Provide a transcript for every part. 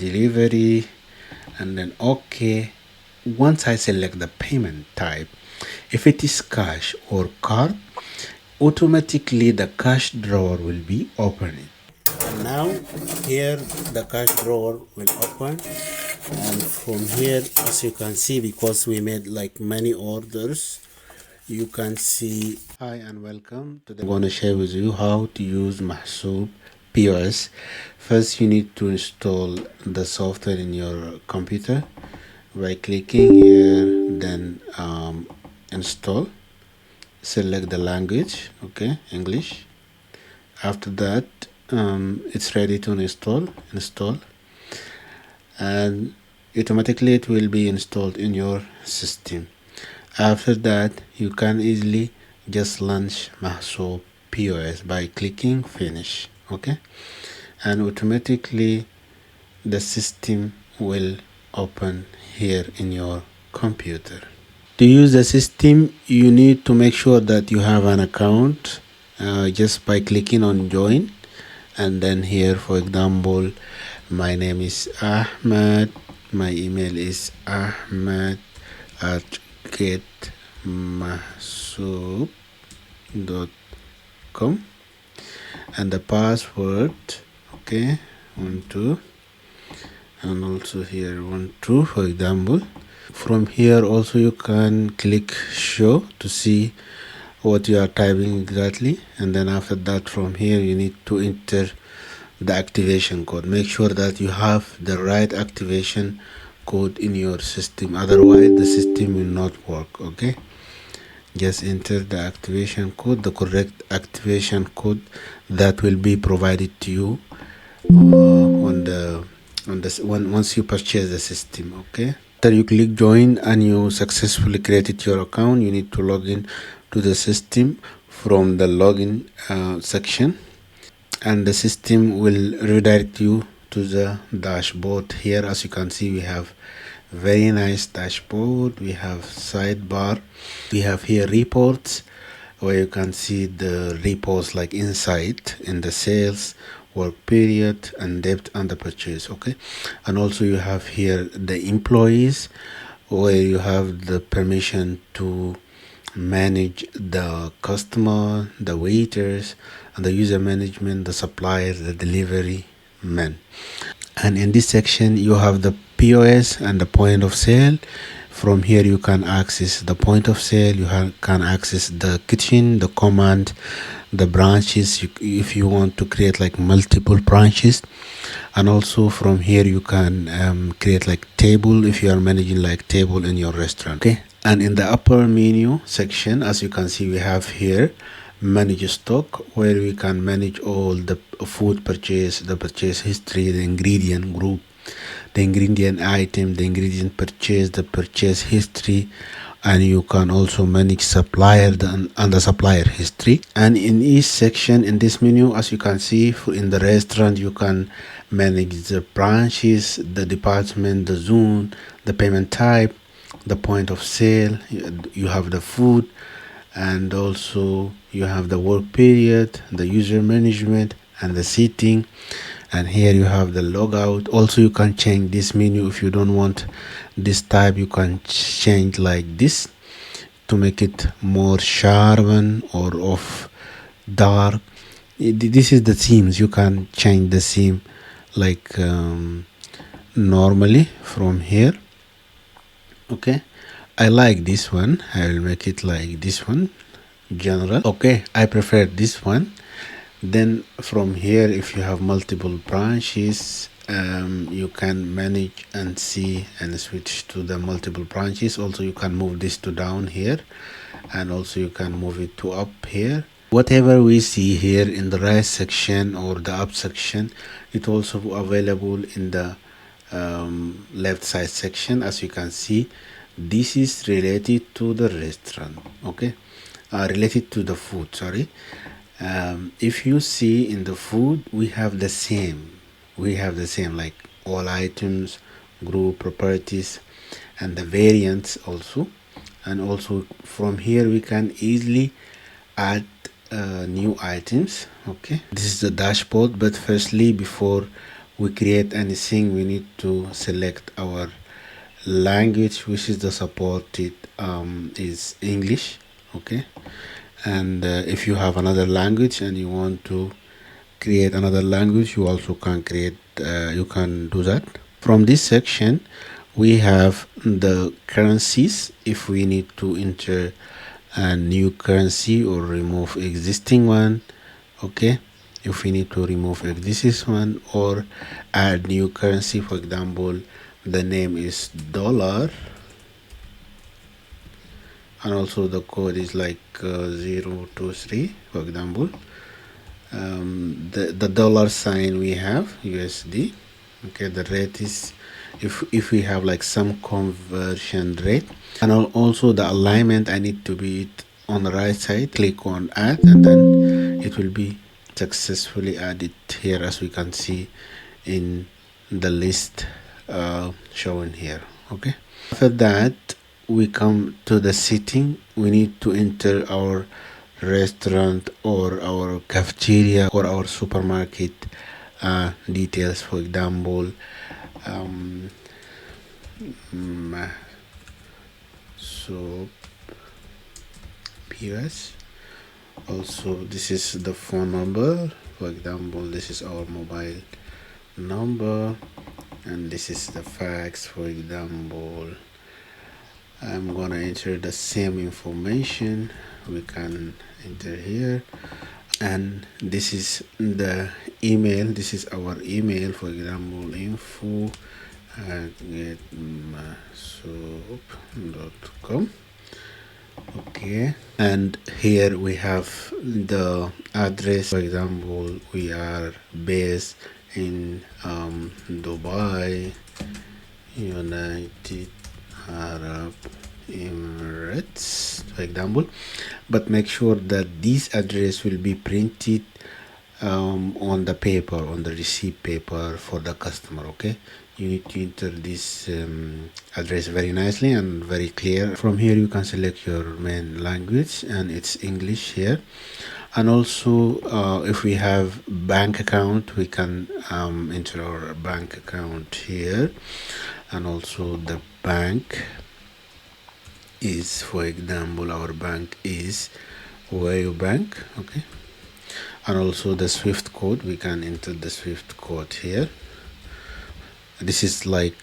delivery, and then OK. Once I select the payment type, if it is cash or card, automatically the cash drawer will be opened. And now here the cash drawer will open, and from here, as you can see, because we made like many orders, you can see. Hi and welcome to the. I'm going to share with you how to use Mahsoob POS. First, you need to install the software in your computer by clicking here, then install. Select the language, okay, English. After that, it's ready to install, and automatically it will be installed in your system. After that, you can easily just launch Mahsoob POS by clicking finish, okay, and automatically the system will open here in your computer. To use the system, you need to make sure that you have an account just by clicking on join, and then here, for example, my name is Ahmed, my email is ahmed@getmahsoob.com, and the password, okay, 12, and also here 12, for example. From here also you can click show to see what you are typing exactly, and then after that, from here you need to enter the activation code. Make sure that you have the right activation code in your system, otherwise the system will not work. Okay, just enter the activation code, the correct activation code that will be provided to you once you purchase the system. Okay, after you click join and you successfully created your account, you need to log in to the system from the login section, and the system will redirect you to the dashboard. Here, as you can see, we have very nice dashboard. We have sidebar, we have here reports, where you can see the reports like insight in the sales, work period, and debt under purchase. Okay, and also you have here the employees, where you have the permission to manage the customer, the waiters, and the user management, the suppliers, the delivery men. And in this section you have the POS and the point of sale. From here you can access the point of sale, you can access the kitchen, the command, the branches, if you want to create like multiple branches. And also from here you can create like table if you are managing like table in your restaurant. Okay, and in the upper menu section, as you can see, we have here manage stock, where we can manage all the food purchase, the purchase history, the ingredient group, the ingredient item, the ingredient purchase, the purchase history, and you can also manage supplier and the supplier history. And in each section in this menu, as you can see, in the restaurant you can manage the branches, the department, the zone, the payment type, the point of sale. You have the food, and also you have the work period, the user management, and the seating. And here you have the logout. Also you can change this menu. If you don't want this type, you can change like this to make it more sharpen or off dark. This is the themes. You can change the theme like normally from here. Okay, I like this one. I will make it like this one, general. Okay, I prefer this one. Then from here, if you have multiple branches, you can manage and see and switch to the multiple branches. Also you can move this to down here, and also you can move it to up here. Whatever we see here in the right section or the up section, it's also available in the left side section. As you can see, this is related to the restaurant. Okay, related to the food, sorry. If you see in the food, we have the same like all items, group, properties, and the variants also. And also from here we can easily add new items. Okay, this is the dashboard, but firstly, before we create anything, we need to select our language, which is the supported is English. Okay, and if you have another language and you want to create another language, you also can create you can do that. From this section we have the currencies. If we need to enter a new currency or remove existing one, okay, if we need to remove existing one or add new currency, for example the name is dollar and also the code is like 023, for example. The dollar sign we have USD. Okay, the rate is if we have like some conversion rate, and also the alignment, I need to be it on the right side. Click on add and then it will be successfully added here, as we can see in the list shown here. Okay, after that we come to the setting. We need to enter our restaurant or our cafeteria or our supermarket details. For example, Mahsoob POS. Also, this is the phone number. For example, this is our mobile number, and this is the fax. For example, I'm gonna enter the same information. We can enter here, and this is the email. This is our email. For example, info@mahsoob.com. okay, and here we have the address. For example, we are based in Dubai, United Arab Emirates, for example. But make sure that this address will be printed on the paper, on the receipt paper for the customer. Okay, you need to enter this address very nicely and very clear. From here you can select your main language, and it's English here. And also if we have bank account, we can enter our bank account here. And also the bank is, for example, our bank is Wayo Bank. Okay, and also the Swift code, we can enter the Swift code here. This is like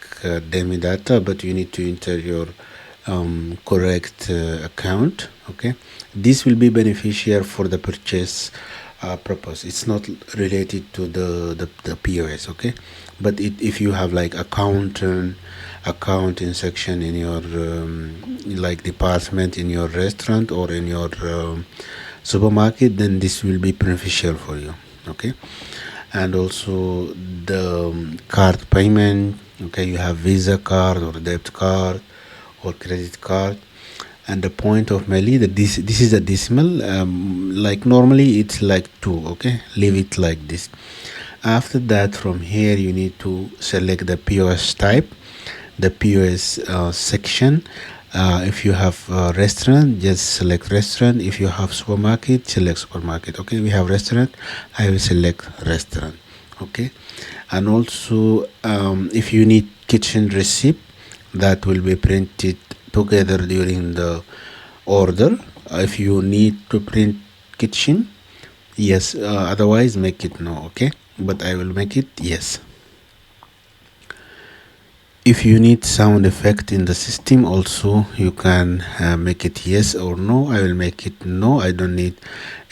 demo data, but you need to enter your correct account. Okay, this will be beneficial for the purchase purpose. It's not related to the POS. Okay, but if you have like accounting section in your like department in your restaurant or in your supermarket, then this will be beneficial for you. Okay, and also the card payment. Okay, you have Visa card or debit card or credit card. And the point of Mali, that this is a decimal. Like normally it's like 2. Okay, leave it like this. After that, from here you need to select the POS type, the POS section. If you have a restaurant, just select restaurant. If you have supermarket, select supermarket. Okay, we have restaurant, I will select restaurant. Okay, and also if you need kitchen receipt, that will be printed together during the order. If you need to print kitchen, yes, otherwise make it no. Okay, but I will make it yes. If you need sound effect in the system, also you can make it yes or no. I will make it no. I don't need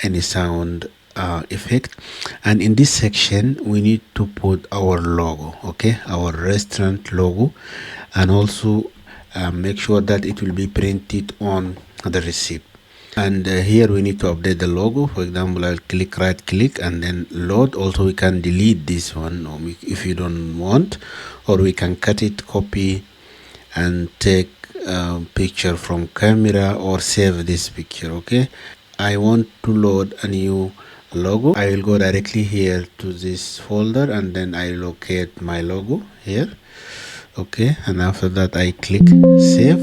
any sound effect. And in this section we need to put our logo. Okay, our restaurant logo, and also make sure that it will be printed on the receipt. And here we need to update the logo. For example, I'll right click and then load. Also we can delete this one if you don't want, or we can cut it, copy, and take a picture from camera or save this picture. Okay, I want to load a new logo. I will go directly here to this folder and then I locate my logo here. Okay, and after that I click save,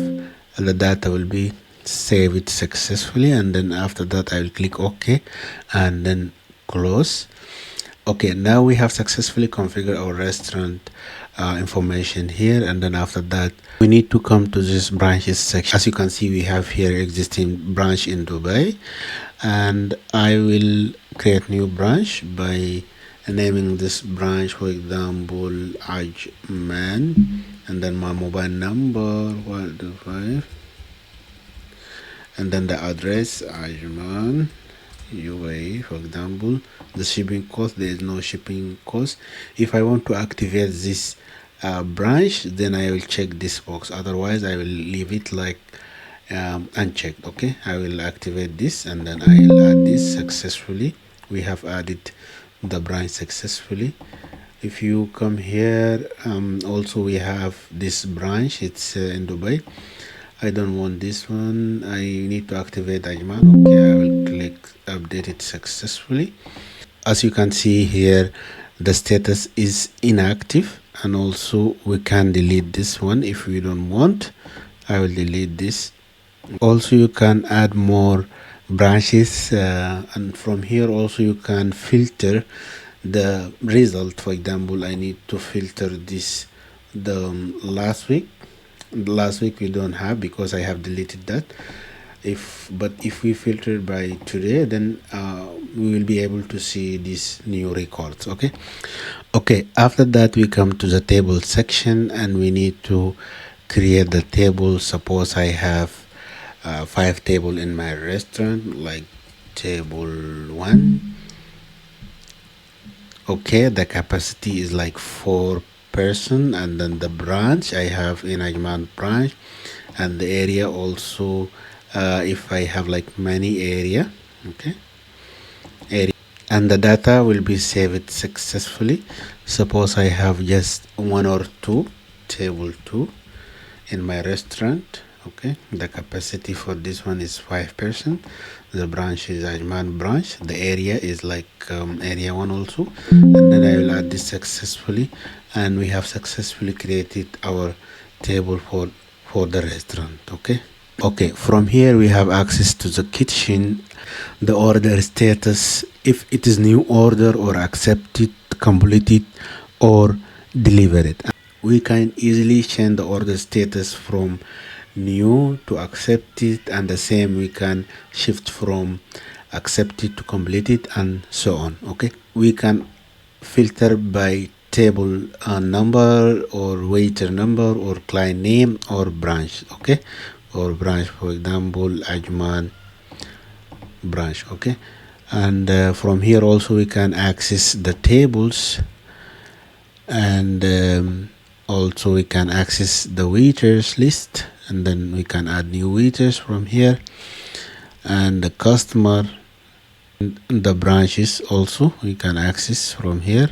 and the data will be saved successfully. And then after that I will click OK and then close. Okay, now we have successfully configured our restaurant information here, and then after that we need to come to this branches section. As you can see, we have here existing branch in Dubai, and I will create new branch by naming this branch, for example, Ajman, and then my mobile number 125, and then the address Ajman UAE, for example. The shipping cost, there is no shipping cost. If I want to activate this branch, then I will check this box, otherwise I will leave it like unchecked. Okay, I will activate this, and then I will add this successfully. We have added the branch successfully. If you come here, also we have this branch, it's in Dubai. I don't want this one, I need to activate Ajman. Okay, I will click update it successfully. As you can see here, the status is inactive, and also we can delete this one if we don't want. I will delete this. Also, you can add more branches, and from here also you can filter the result. For example, I need to filter this the last week we don't have, because I have deleted that. But if we filter by today, then we will be able to see these new records. Okay, after that we come to the table section, and we need to create the table. Suppose I have 5 table in my restaurant, like table 1. Okay, the capacity is like 4 person, and then the branch I have in Ajman branch, and the area also, if I have like many area. Okay, area, and the data will be saved successfully. Suppose I have just 1 or 2, table 2 in my restaurant. Okay, the capacity for this one is 5%. The branch is Ajman branch. The area is like area 1 also, and then I will add this successfully, and we have successfully created our table for the restaurant. Okay, from here we have access to the kitchen, the order status, if it is new order or accepted, completed, or delivered. We can easily change the order status from new to accepted, and the same we can shift from accepted to completed, and so on. Okay, we can filter by table number, or waiter number, or client name, or branch. Okay, or branch, for example, Ajman branch. Okay, and from here also we can access the tables, and also we can access the waiters list, and then we can add new waiters from here, and the customer, and the branches also we can access from here,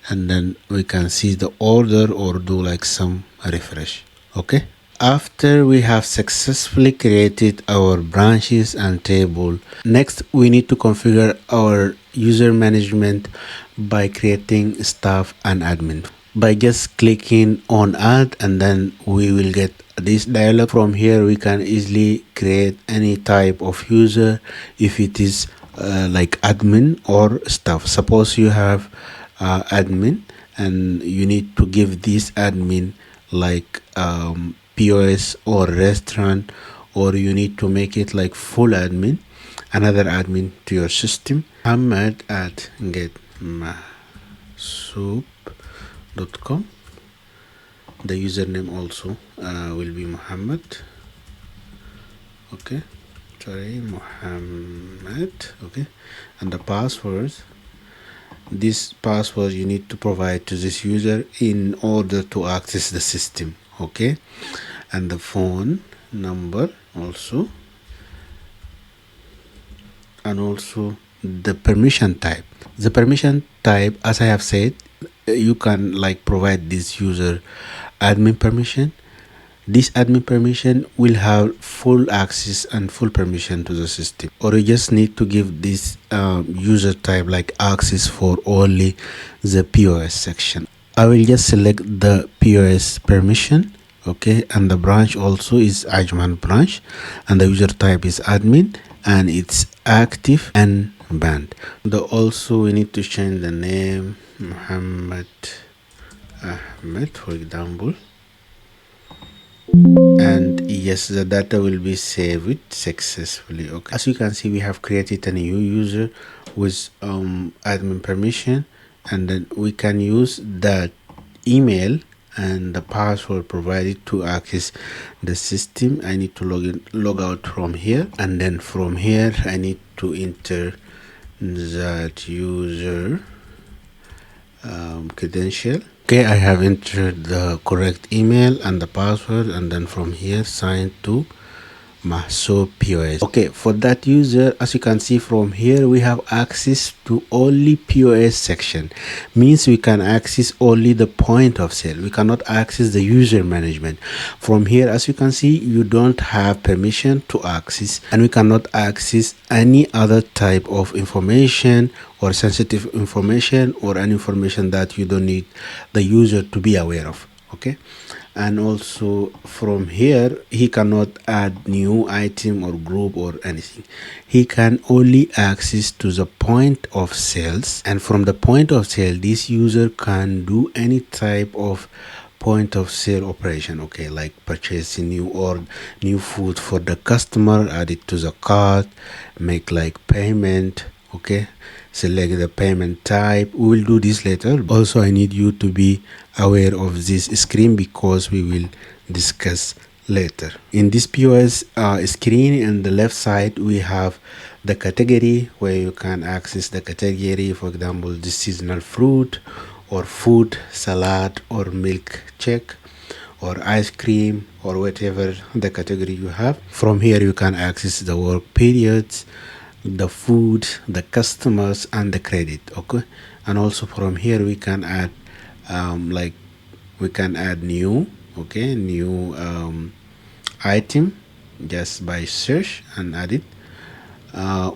and then we can see the order or do like some refresh. Okay, after we have successfully created our branches and table, next we need to configure our user management by creating staff and admin by just clicking on add, and then we will get this dialog. From here we can easily create any type of user, if it is like admin or staff. Suppose you have admin, and you need to give this admin like POS or restaurant, or you need to make it like full admin, another admin to your system. Ahmed at getmahsoob.com. The username also will be Muhammad. Okay, sorry, Muhammad. Okay, and the passwords, this password you need to provide to this user in order to access the system. Okay, and the phone number also, and also the permission type. The permission type, as I have said, you can like provide this user admin permission. This admin permission will have full access and full permission to the system, or you just need to give this user type like access for only the POS section. I will just select the POS permission. Okay, and the branch also is Ajman branch, and the user type is admin, and it's active and band. Also we need to change the name Muhammad Ahmed, for example, and yes, the data will be saved successfully. Okay, as you can see, we have created a new user with admin permission, and then we can use that email and the password provided to access the system. I need to log out from here, and then from here I need to enter that user credential. Okay, I have entered the correct email and the password, and then from here sign to Mahsoob POS. Okay, for that user, as you can see from here, we have access to only POS section. Means we can access only the point of sale. We cannot access the user management. From here, as you can see, you don't have permission to access, and we cannot access any other type of information or sensitive information or any information that you don't need the user to be aware of. Okay, and also from here he cannot add new item or group or anything. He can only access to the point of sales, and from the point of sale this user can do any type of point of sale operation. Okay, like purchasing new food for the customer, add it to the cart, make like payment. Okay, select the payment type. We will do this later. Also, I need you to be aware of this screen because we will discuss later. In this POS screen, on the left side we have the category where you can access the category. For example, the seasonal fruit or food, salad or milk check or ice cream or whatever the category you have. From here you can access the work periods, the food, the customers, and the credit. Okay, and also from here we can add like we can add new item just by search and add it,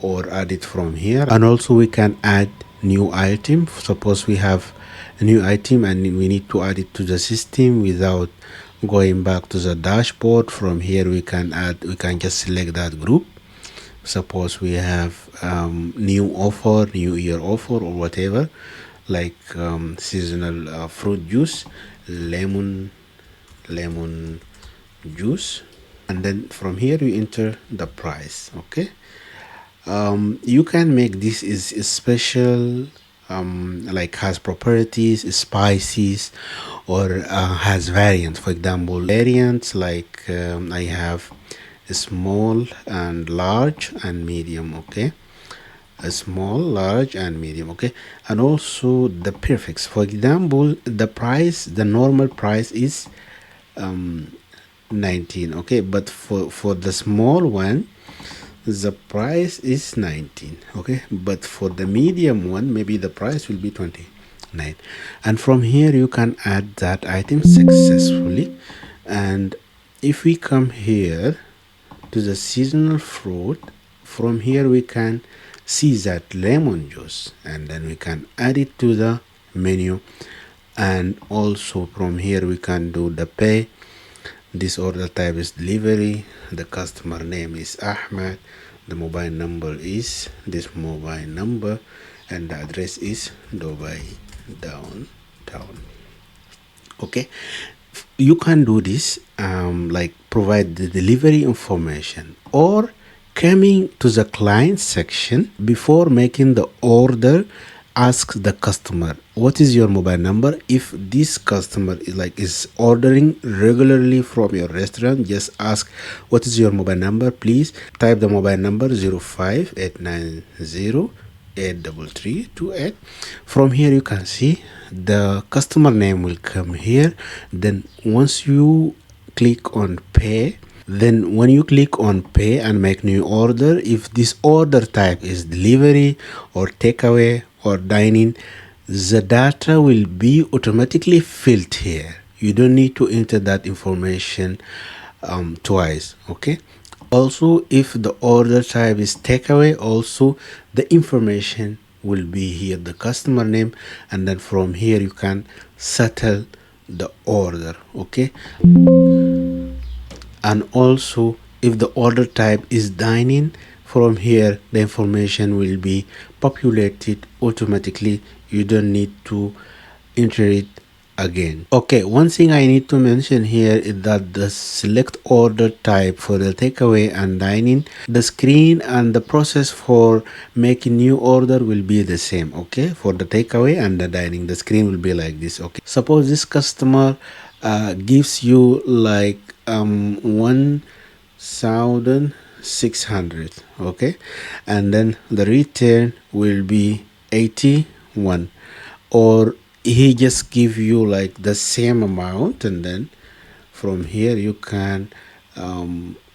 or add it from here. And also we can add new item. Suppose we have a new item and we need to add it to the system without going back to the dashboard. From here we can just select that group. Suppose we have new offer, new year offer, or whatever, like seasonal fruit juice, lemon juice, and then from here you enter the price. Okay, you can make this is special, like has properties, spices, or has variants. For example, variants like I have small and large and medium. Okay, a small, large, and medium. Okay, and also the prefix. For example, the normal price is 19. Okay, but for the small one the price is 19. Okay, but for the medium one maybe the price will be 29. And from here you can add that item successfully. And if we come here to the seasonal fruit, from here we can see that lemon juice, and then we can add it to the menu. And also from here we can do the pay. This order type is delivery, the customer name is Ahmed, the mobile number is this mobile number, and the address is Dubai downtown. Okay, you can do this like provide the delivery information, or coming to the client section before making the order, ask the customer what is your mobile number. If this customer is ordering regularly from your restaurant, just ask what is your mobile number, please type the mobile number 05890833228. From here you can see the customer name will come here. Then once you click on pay, then when you click on pay and make new order, if this order type is delivery or takeaway or dining, the data will be automatically filled here. You don't need to enter that information twice. Okay, also if the order type is takeaway, also the information will be here, the customer name, and then from here you can settle the order. Okay, and also if the order type is dining, from here the information will be populated automatically. You don't need to enter it again. Okay, one thing I need to mention here is that the select order type for the takeaway and dining, the screen and the process for making new order will be the same. Okay, for the takeaway and the dining, the screen will be like this. Okay, suppose this customer gives you like 1,600. Okay, and then the return will be 81, or he just give you like the same amount, and then from here you can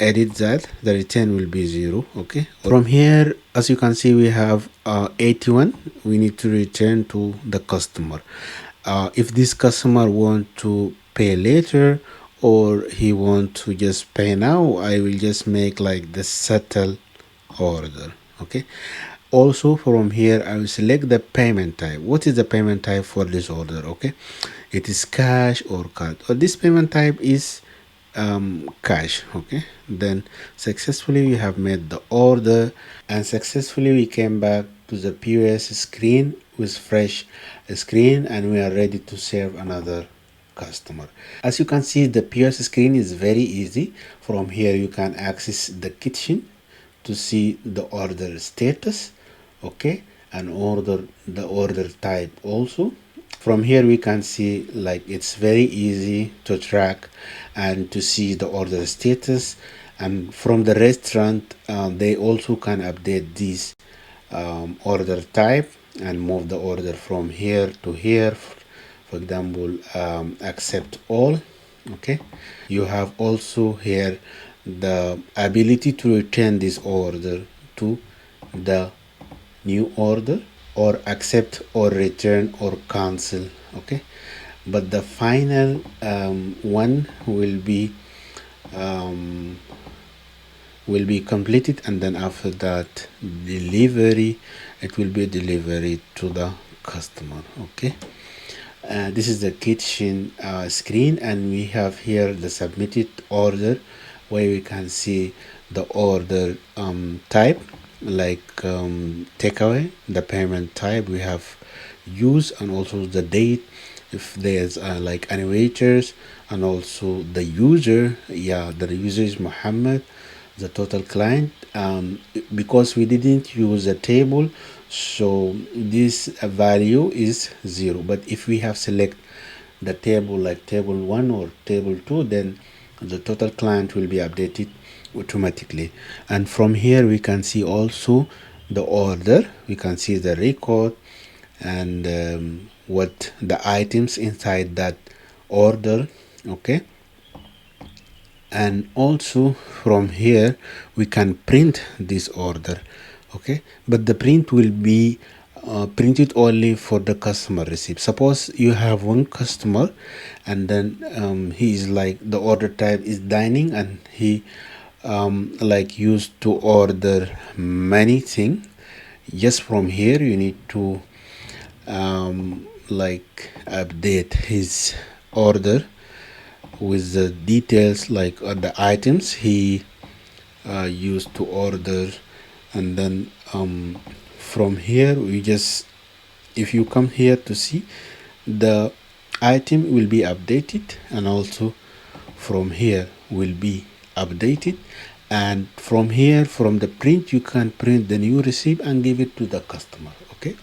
edit that. The return will be 0. Okay, from here, as you can see, we have 81. We need to return to the customer. If this customer want to pay later, or he want to just pay now, I will just make like the settle order. Okay, also from here I will select the payment type. What is the payment type for this order? Okay, it is cash or card, or this payment type is cash. Okay, then successfully we have made the order, and successfully we came back to the POS screen with fresh screen, and we are ready to serve another customer. As you can see, the POS screen is very easy. From here you can access the kitchen to see the order status. Okay, and the order type also. From here we can see like it's very easy to track and to see the order status. And from the restaurant, they also can update this order type and move the order from here to here. For example, accept all. Okay, you have also here the ability to return this order to the new order, or accept or return or cancel. Okay, but the final one will be completed, and then after that delivery, it will be delivered to the customer. Okay, this is the kitchen screen, and we have here the submitted order, where we can see the order type, like takeaway, the payment type we have used, and also the date, if there's like any waiters, and also the user. Yeah, the user is Muhammad, the total client. Because we didn't use a table, so this value is 0. But if we have select the table like table 1 or table 2, then the total client will be updated automatically. And from here we can see also the order, we can see the record, and what the items inside that order. Okay, and also from here we can print this order. Okay, but the print will be printed only for the customer receipt. Suppose you have one customer, and then he is like, the order type is dining, and he like used to order many things. Just from here you need to like update his order with the details, like the items he used to order. And then from here we just, if you come here to see, the item will be updated, and also from here will be updated. And from here, from the print, you can print the new receipt and give it to the customer. Okay,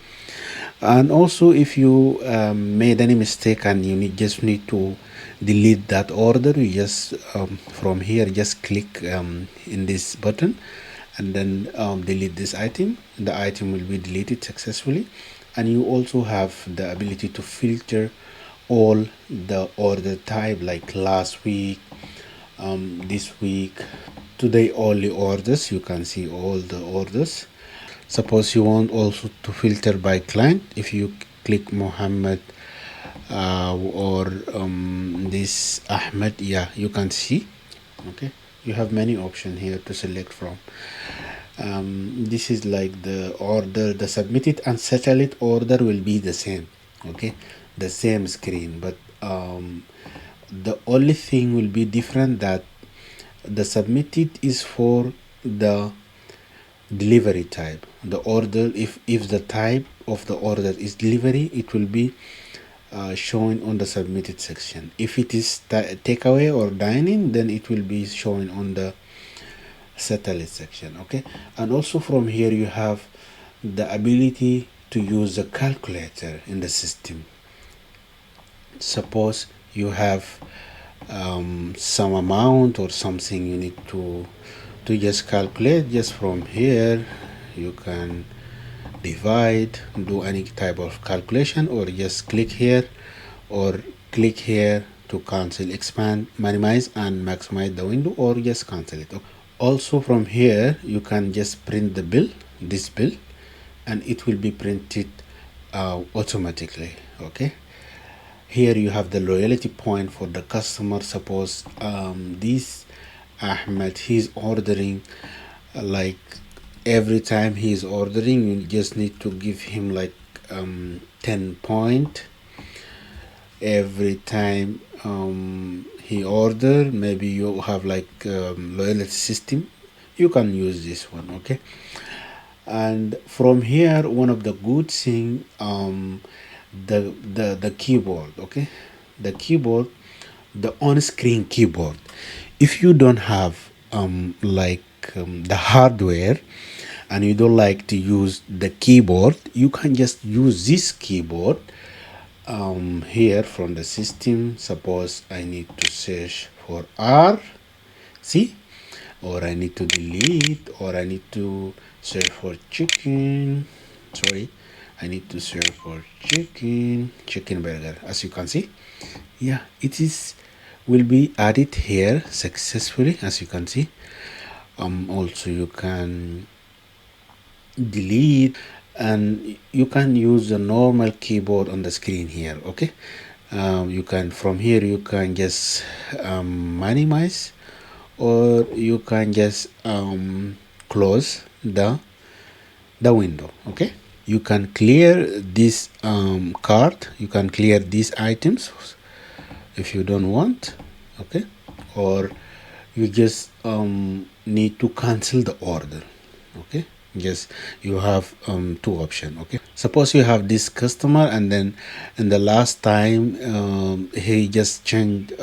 and also if you made any mistake and you just need to delete that order, you just from here just click in this button, and then delete this item. The item will be deleted successfully. And you also have the ability to filter all the order type, like last week, this week, today only orders. You can see all the orders. Suppose you want also to filter by client, if you click Muhammad or this Ahmed, yeah, you can see. Okay, you have many options here to select from. This is like the order, the submitted and settled order will be the same. Okay, the same screen, but the only thing will be different, that the submitted is for the delivery type. The order, if the type of the order is delivery, it will be showing on the submitted section. If it is takeaway or dining, then it will be showing on the settled section. Okay, and also from here you have the ability to use the calculator in the system. Suppose you have some amount or something you need to just calculate. Just from here you can divide, do any type of calculation, or just click here or click here to cancel, expand, minimize and maximize the window, or just cancel it. Also from here you can just print the bill, this bill, and it will be printed automatically. Okay, here you have the loyalty point for the customer. Suppose this Ahmed, he's ordering like every time he's ordering, you just need to give him like 10 point every time he order. Maybe you have like loyalty system, you can use this one. Okay, and from here one of the good thing, the keyboard. Okay, the keyboard, the on-screen keyboard, if you don't have the hardware and you don't like to use the keyboard, you can just use this keyboard here from the system. Suppose I need to search for R, see, or I need to delete, or I need to search for chicken. Sorry, I need to search for chicken burger. As you can see, yeah, it is will be added here successfully, as you can see. Also you can delete, and you can use the normal keyboard on the screen here. Okay, you can from here you can just minimize, or you can just close the window. Okay, you can clear this card, you can clear these items if you don't want. Okay, or you just need to cancel the order. Okay, just you have two options. Okay, suppose you have this customer and then in the last time he just changed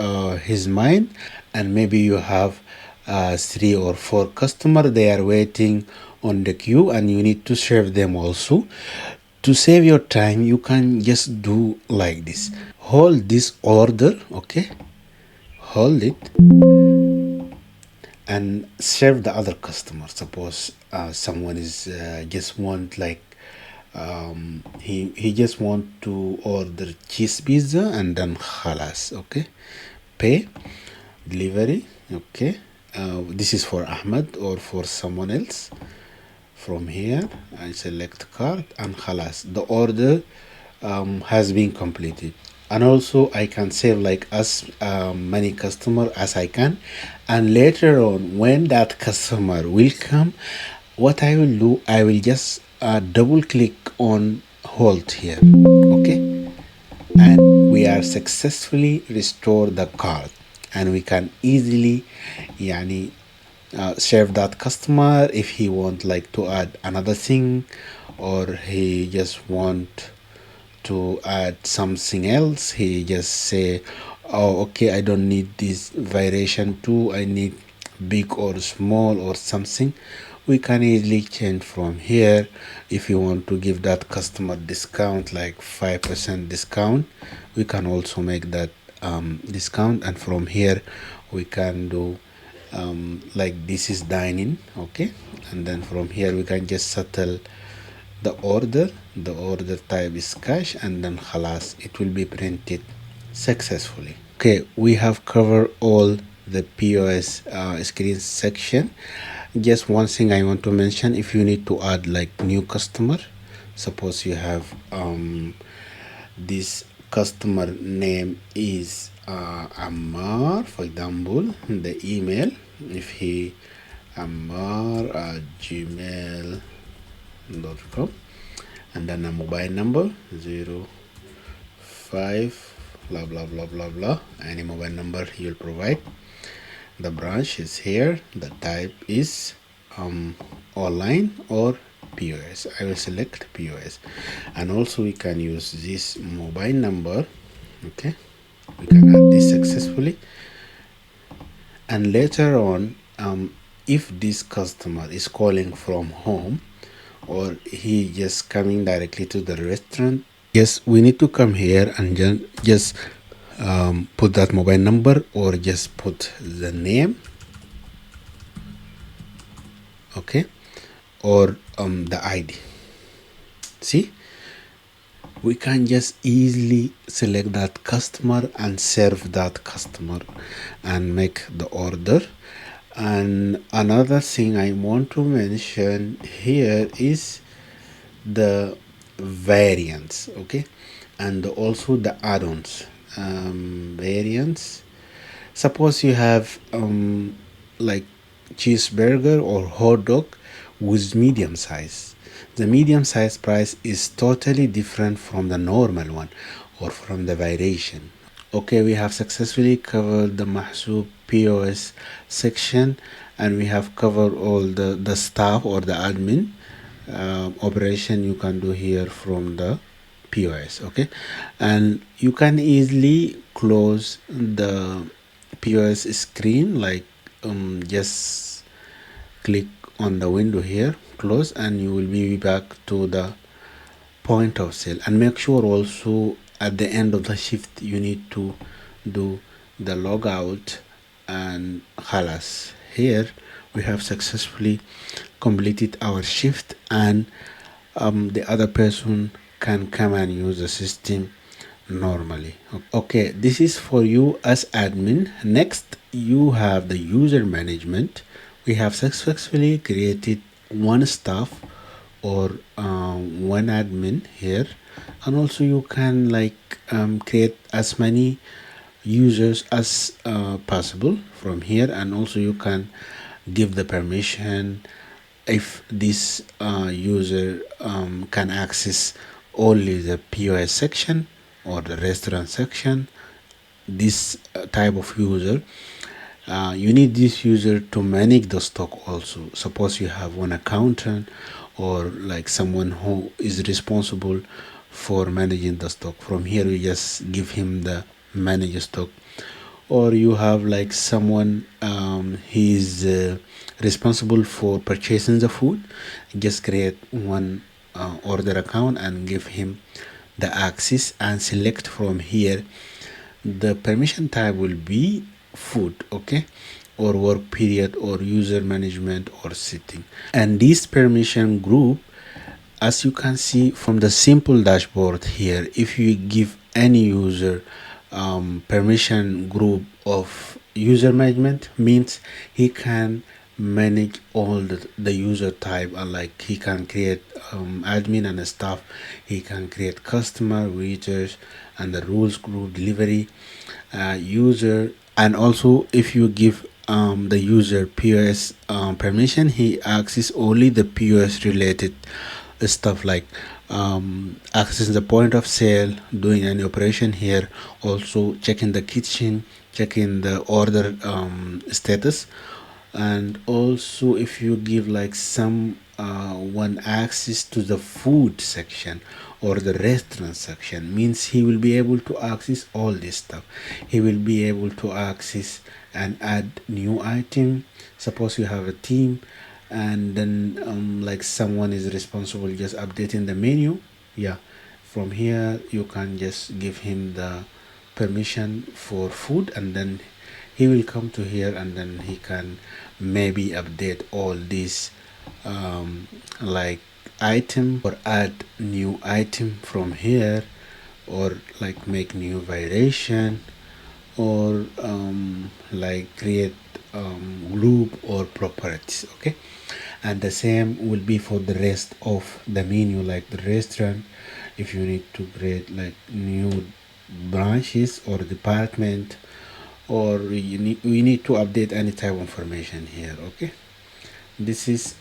his mind, and maybe you have 3 or 4 customer, they are waiting on the queue and you need to serve them also. To save your time, you can just do like this: hold this order. Okay, hold it and serve the other customer. Suppose someone is just want like he just want to order cheese pizza, and then khalas. Okay, pay, delivery. Okay, this is for Ahmed or for someone else. From here I select card and khalas, the order has been completed. And also I can save like as many customer as I can, and later on when that customer will come, what I will do, I will just double click on hold here. Okay, and we are successfully restored the card, and we can easily yani serve that customer if he want like to add another thing, or he just want to add something else. He just say, oh okay, I don't need this variation too, I need big or small or something. We can easily change from here. If you want to give that customer discount like 5% discount, we can also make that discount, and from here we can do like this is dining. Okay, and then from here we can just settle the order. The order type is cash, and then khalas, it will be printed successfully. Okay, we have covered all the POS screen section. Just one thing I want to mention: if you need to add like new customer, suppose you have this customer name is Ammar, for example, the email, if he Ammar at gmail.com, and then a mobile number 05 blah blah blah blah blah, any mobile number you'll provide. The branch is here, the type is online or POS. I will select POS, and also we can use this mobile number. Okay, we can add this successfully, and later on, if this customer is calling from home or he just coming directly to the restaurant, yes, we need to come here and just put that mobile number or just put the name, okay, or the ID. See, we can just easily select that customer and serve that customer and make the order. And another thing I want to mention here is the variants, okay, and also the add-ons. Variants, suppose you have like cheeseburger or hot dog with medium size. The medium size price is totally different from the normal one or from the variation. Okay, we have successfully covered the Mahsoob POS section, and we have covered all the staff or the admin operation you can do here from the POS. Okay, and you can easily close the POS screen, like just click on the window here, close, and you will be back to the point of sale. And make sure also at the end of the shift you need to do the logout and halas. Here we have successfully completed our shift, and the other person can come and use the system normally. Okay, this is for you as admin. Next, you have the user management. We have successfully created one staff or one admin here, and also you can like create as many users as possible from here, and also you can give the permission if this user can access only the POS section or the restaurant section. This type of user, you need this user to manage the stock also. Suppose you have one accountant or like someone who is responsible for managing the stock. From here we just give him the manage stock. Or you have like someone he's responsible for purchasing the food, just create one order account and give him the access, and select from here the permission type will be food, okay, or work period or user management or setting. And this permission group, as you can see from the simple dashboard here, if you give any user permission group of user management, means he can manage all the user type, and like he can create admin and staff, he can create customer, waiters, and the rules group, delivery user. And also if you give the user POS permission, he access only the POS related stuff, like accessing the point of sale, doing any operation here, also checking the kitchen, checking the order status. And also if you give like some one access to the food section or the restaurant section, means he will be able to access all this stuff. He will be able to access and add new item. Suppose you have a team, and then like someone is responsible just updating the menu, yeah, from here you can just give him the permission for food, and then he will come to here, and then he can maybe update all these like item or add new item from here, or like make new variation, or like create group or properties. Okay, and the same will be for the rest of the menu, like the restaurant. If you need to create like new branches or department, or we need to update any type of information here. Okay, this is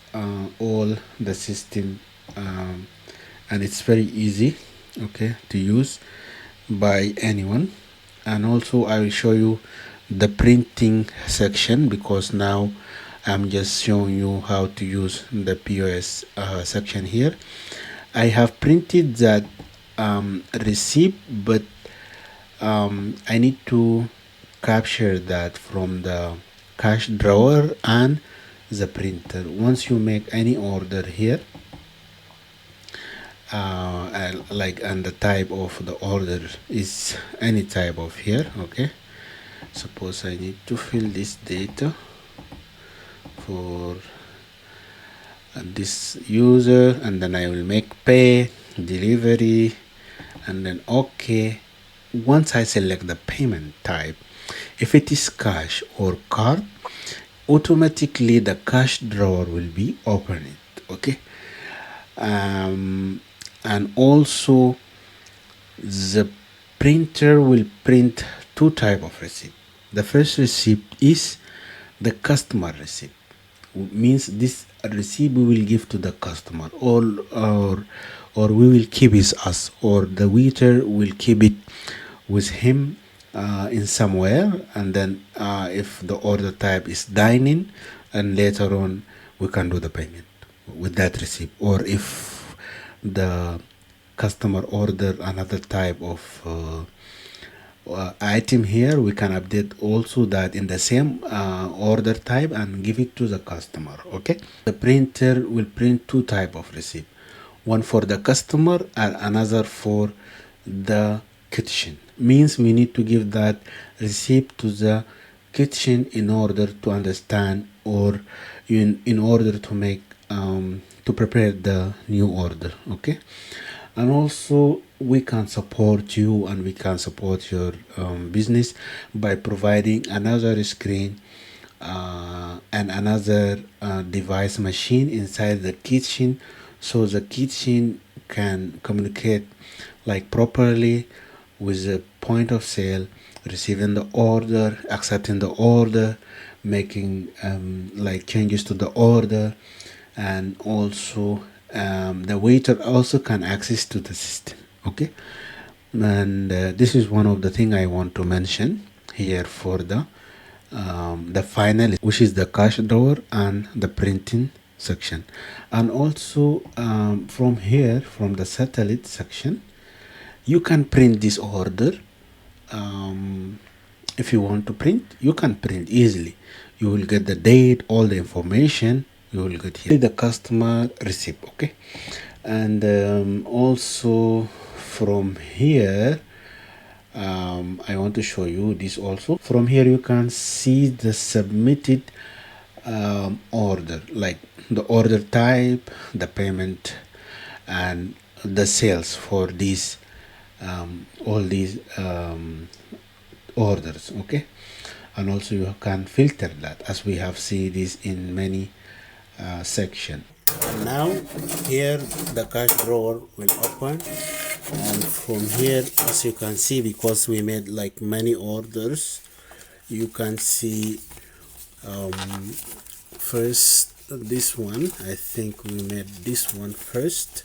all the system, and it's very easy, okay, to use by anyone. And also I will show you the printing section, because now I'm just showing you how to use the POS section here. I have printed that receipt, but I need to capture that from the cash drawer and the printer. Once you make any order here, like, and the type of the order is any type of here, okay. Suppose I need to fill this data for this user, and then I will make pay, delivery, and then okay. Once I select the payment type, if it is cash or card, automatically the cash drawer will be opened, okay. And also the printer will print two type of receipt. The first receipt is the customer receipt, means this receipt we will give to the customer, or we will keep it us, or the waiter will keep it with him in somewhere, and then if the order type is dining, and later on we can do the payment with that receipt. Or if the customer order another type of item here, we can update also that in the same order type and give it to the customer, okay. The printer will print two type of receipt, one for the customer and another for the kitchen. Means we need to give that receipt to the kitchen in order to understand, or in order to make to prepare the new order, okay. And also we can support you, and we can support your business by providing another screen and another device machine inside the kitchen, so the kitchen can communicate like properly with the point of sale, receiving the order, accepting the order, making like changes to the order, and also the waiter also can access to the system, okay. And this is one of the thing I want to mention here for the final, which is the cash drawer and the printing section. And also from here, from the satellite section, you can print this order. If you want to print, you can print easily. You will get the date, all the information you will get here, the customer receipt, okay. And also from here, I want to show you this also. From here you can see the submitted order, like the order type, the payment, and the sales for these all these orders, okay. And also you can filter that, as we have seen this in many section. And now here the cash drawer will open, and from here, as you can see, because we made like many orders, you can see first this one. I think we made this one first.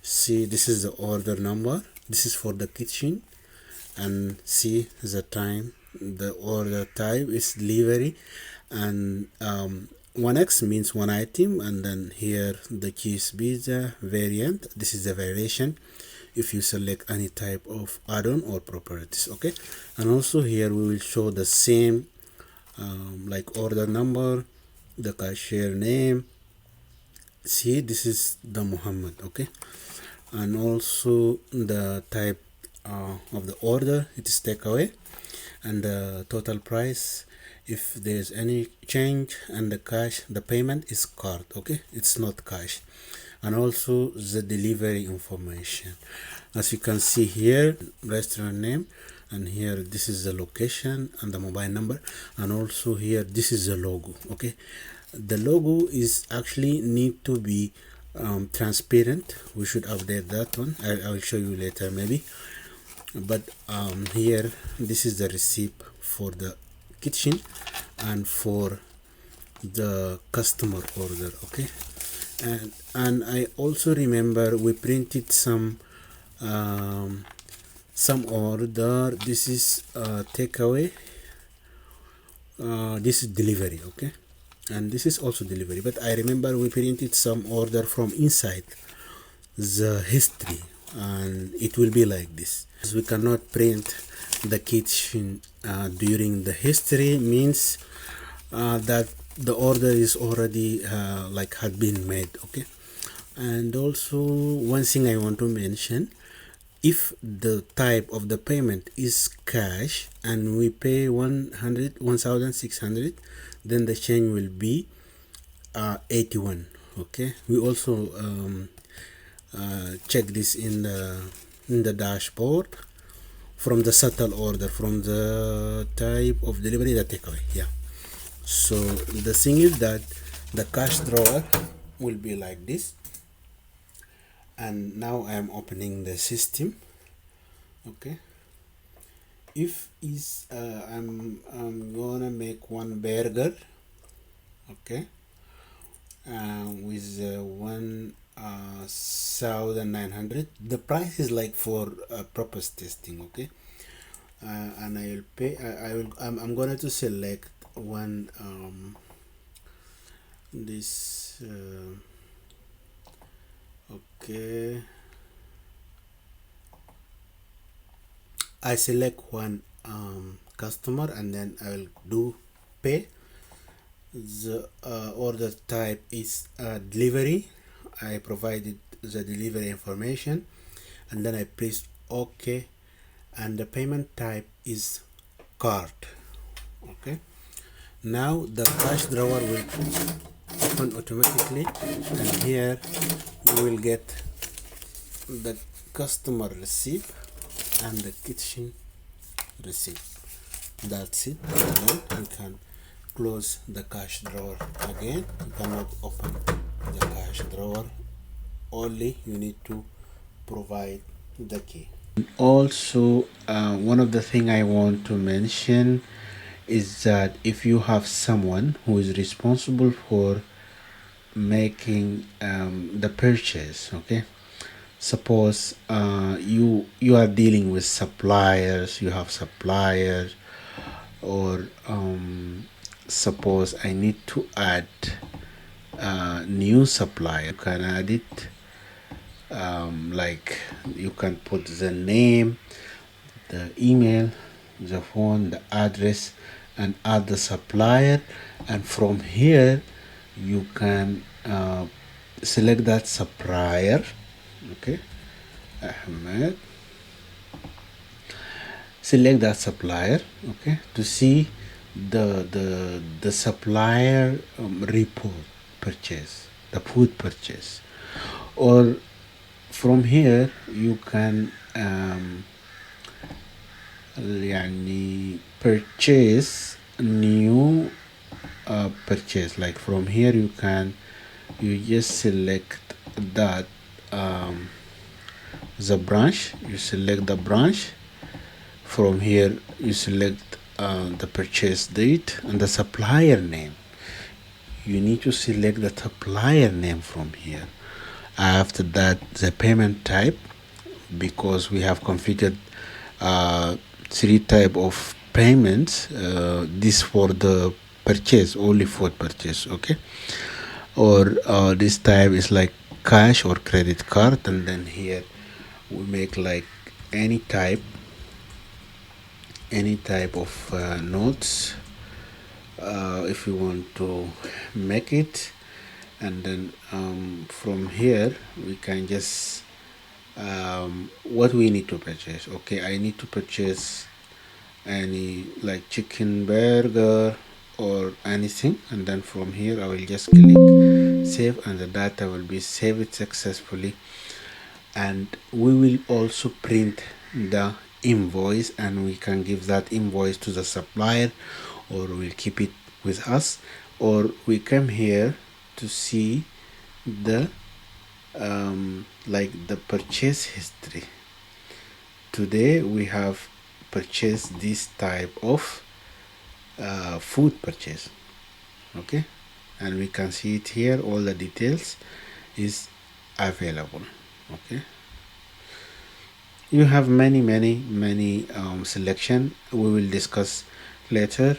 See, this is the order number, this is for the kitchen, and see the time, the order type is delivery, and 1x means one item, and then here the cheese pizza variant, this is the variation if you select any type of add-on or properties, okay. And also here we will show the same like order number, the cashier name. See, this is the Muhammad, okay. And also the type of the order, it is takeaway, and the total price if there's any change, and the cash, the payment is card, okay, it's not cash. And also the delivery information, as you can see here, restaurant name, and here this is the location and the mobile number, and also here this is the logo, okay. The logo is actually need to be transparent. We should update that one. I will show you later maybe. But here this is the receipt for the kitchen and for the customer order, okay. And I also remember we printed some order. This is takeaway, this is delivery, okay. and this is also delivery, but I remember we printed some order from inside the history, and it will be like this. We cannot print the kitchen during the history, means that the order is already like had been made. Okay. And also one thing I want to mention, if the type of the payment is cash and we pay 1,600, then the change will be 81. Okay, we also check this in the dashboard from the settle order, from the type of delivery, the takeaway. Yeah, so the thing is that the cash drawer will be like this. And now I am opening the system. Okay, if is I'm gonna make one burger. Okay, with 1,900. The price is like for purpose testing. Okay, and I'll pay. I'm gonna to select one this okay, I select one customer, and then I will do pay. The order type is delivery. I provided the delivery information, and then I press OK, and the payment type is card. Okay, now the cash drawer will open automatically, and here you will get the customer receipt and the kitchen receipt. That's it. And then you can close the cash drawer again. You cannot open the cash drawer, only you need to provide the key. Also, one of the thing I want to mention is that if you have someone who is responsible for making the purchase, okay, suppose you are dealing with suppliers, you have suppliers, or suppose I need to add new supplier, you can add it. Like you can put the name, the email, the phone, the address, and add the supplier, and from here you can select that supplier. Okay, Ahmed, select that supplier. Okay, to see the supplier report purchase, the food purchase. Or from here you can يعني purchase new purchase. Like from here you just select that the branch, you select the branch. From here you select the purchase date and the supplier name. You need to select the supplier name from here. After that, the payment type, because we have configured 3 type of payments. This for the purchase, only for purchase. Okay, or this type is like cash or credit card, and then here we make like any type of notes if you want to make it. And then from here we can just what we need to purchase. Okay, I need to purchase any like chicken burger or anything, and then from here I will just click save, and the data will be saved successfully. And we will also print the invoice, and we can give that invoice to the supplier, or we'll keep it with us, or we come here to see the like the purchase history. Today we have purchased this type of food purchase. Okay, and we can see it here, all the details is available. Okay, you have many selection, we will discuss later.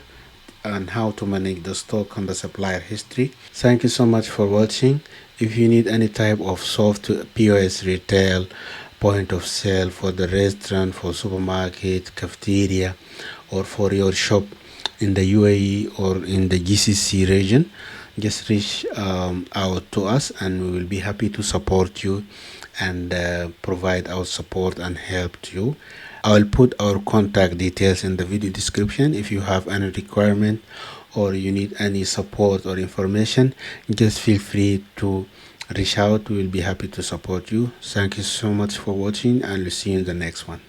and how to manage the stock and the supplier history. Thank you so much for watching. If you need any type of software, POS, retail, point of sale for the restaurant, for supermarket, cafeteria, or for your shop in the UAE or in the GCC region, just reach out to us and we will be happy to support you and provide our support and help to you. I will put our contact details in the video description. If you have any requirement or you need any support or information, just feel free to reach out. We will be happy to support you. Thank you so much for watching and we'll see you in the next one.